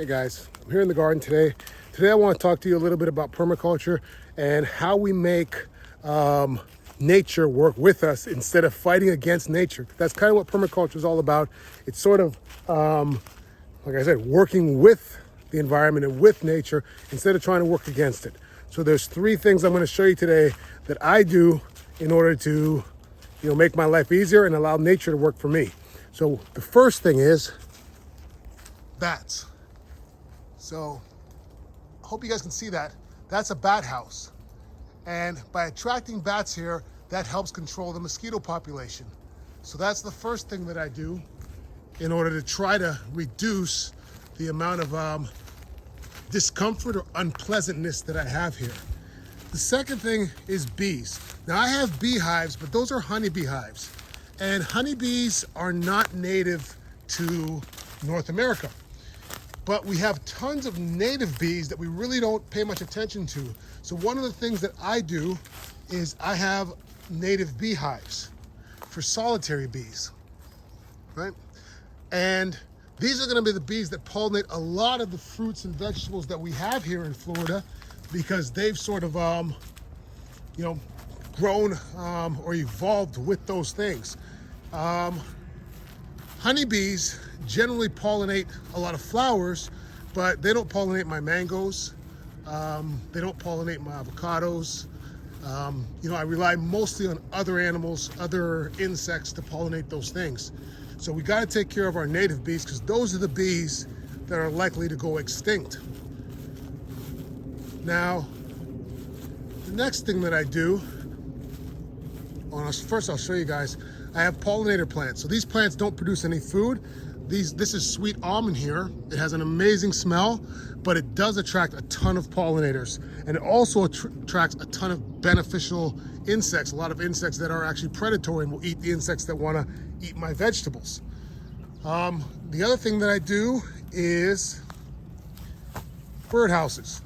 Hey guys, I'm here in the garden today. Today I want to talk to you a little bit about permaculture and how we make nature work with us instead of fighting against nature. That's kind of what permaculture is all about. It's sort of, like I said, working with the environment and with nature instead of trying to work against it. So there's three things I'm going to show you today that I do in order to, make my life easier and allow nature to work for me. So the first thing is bats. So I hope you guys can see that. That's a bat house. And by attracting bats here, that helps control the mosquito population. So that's the first thing that I do in order to try to reduce the amount of discomfort or unpleasantness that I have here. The second thing is bees. Now I have beehives, but those are honeybee hives. And honeybees are not native to North America. But we have tons of native bees that we really don't pay much attention to. So one of the things that I do is I have native beehives for solitary bees, right? And these are gonna be the bees that pollinate a lot of the fruits and vegetables that we have here in Florida because they've sort of, grown or evolved with those things. Honeybees generally pollinate a lot of flowers, but they don't pollinate my mangoes. They don't pollinate my avocados. I rely mostly on other animals, other insects to pollinate those things. So we gotta take care of our native bees because those are the bees that are likely to go extinct. Now, the next thing that I do, first I'll show you guys, I have pollinator plants. So these plants don't produce any food. This is sweet almond here. It has an amazing smell, but it does attract a ton of pollinators. And it also attracts a ton of beneficial insects, a lot of insects that are actually predatory and will eat the insects that wanna eat my vegetables. The other thing that I do is birdhouses.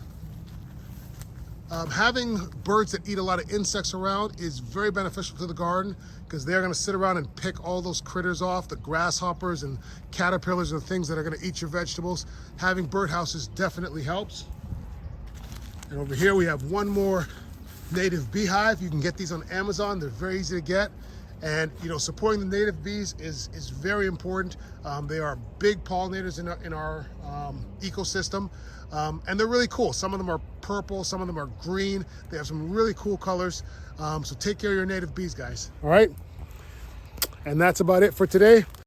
Having birds that eat a lot of insects around is very beneficial to the garden because they're going to sit around and pick all those critters off, the grasshoppers and caterpillars and things that are going to eat your vegetables. Having birdhouses definitely helps. And over here we have one more native beehive. You can get these on Amazon. They're very easy to get. And supporting the native bees is very important. They are big pollinators in our ecosystem. And they're really cool. Some of them are purple, some of them are green. They have some really cool colors. So take care of your native bees, guys. All right. And that's about it for today.